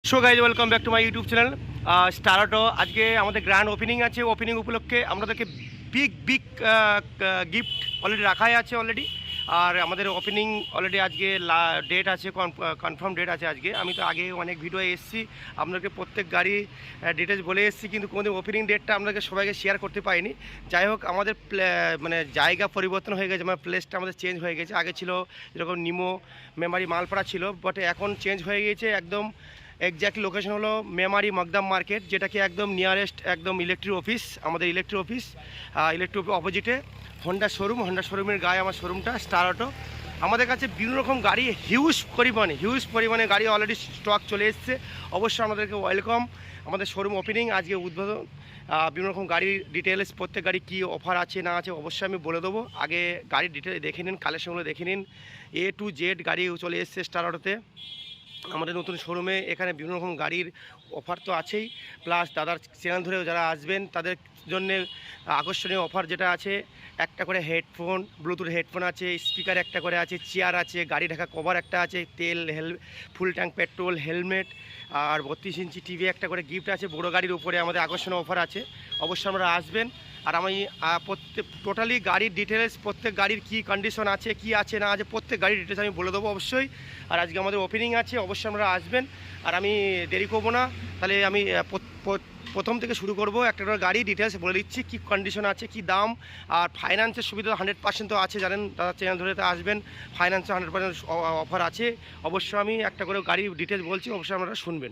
So guys welcome back to my YouTube channel star auto. আজকে আমাদের grand opening আছে। Opening উপলক্ষে আমাদেরকে বিগ গিফট অলরেডি রাখাই আছে অলরেডি। আর আমাদের ওপেনিং অলরেডি আজকে ডেট আছে, কনফার্ম ডেট আছে আজকে। আমি তো আগে অনেক ভিডিও এসেছি, আপনাকে প্রত্যেক গাড়ি ডিটেলস বলে এসেছি, কিন্তু কোনোদিন ওপেনিং ডেটটা আপনাকে সবাইকে শেয়ার করতে পারিনি। যাই হোক, আমাদের মানে জায়গা পরিবর্তন হয়ে গেছে, মানে প্লেসটা আমাদের চেঞ্জ হয়ে গেছে। আগে ছিল যেরকম নিমো মেমারি মালপাড়া ছিল, বাট এখন চেঞ্জ হয়ে গিয়েছে। একদম এক্স্যাক্ট লোকেশন হলো মেমারি মকদাম মার্কেট, যেটাকে একদম নিয়ারেস্ট একদম ইলেকট্রিক অফিস, আমাদের ইলেকট্রিক অফিস অপোজিটে হন্ডা শোরুমের গায়ে আমার শোরুমটা স্টার অটো। আমাদের কাছে বিভিন্ন রকম গাড়ি হিউজ পরিমাণে গাড়ি অলরেডি স্টক চলে এসছে। অবশ্যই আমাদেরকে ওয়েলকাম। আমাদের শোরুম ওপেনিং আজকে উদ্বোধন। বিভিন্ন রকম গাড়ির ডিটেলস, প্রত্যেক গাড়ি কী অফার আছে না আছে অবশ্যই আমি বলে দেবো। আগে গাড়ির ডিটেল দেখে নিন, কালেকশনগুলো দেখে নিন। A to Z গাড়ি চলে এসছে স্টার অটোতে আমাদের নতুন শোরুমে। এখানে বিভিন্ন রকম গাড়ির অফার তো আছেই, প্লাস দাদার চ্যানেল ধরেও যারা আসবেন তাদের জন্যে আকর্ষণীয় অফার যেটা আছে, একটা করে হেডফোন, ব্লুটুথ হেডফোন আছে, স্পিকার একটা করে আছে, চেয়ার আছে, গাড়ি ঢাকা কভার একটা আছে, তেল ফুল ট্যাঙ্ক পেট্রোল, হেলমেট, আর 32 ইঞ্চি টিভি একটা করে গিফট আছে। বড় গাড়ির উপরে আমাদের আকর্ষণীয় অফার আছে, অবশ্যই আপনারা আসবেন। আর আমি টোটালি গাড়ির ডিটেলস, প্রত্যেক গাড়ির কী কন্ডিশন আছে, কি আছে না আছে, প্রত্যেক গাড়ির ডিটেলস আমি বলে দেবো অবশ্যই। আর আজকে আমাদের ওপেনিং আছে, অবশ্যই আপনারা আসবেন। আর আমি দেরি করবো না, তাহলে আমি প্রথম থেকে শুরু করব। একটা গাড়ি ডিটেলস বলে দিচ্ছি, কী কন্ডিশন আছে, কি দাম। আর ফাইন্যান্সের সুবিধা 100% তো আছে, জানেন দাদা চ্যানেল ধরে তো আসবেন, ফাইন্যান্সে 100% অফার আছে। অবশ্যই আমি একটা করে গাড়ি ডিটেলস বলছি, অবশ্যই আপনারা শুনবেন।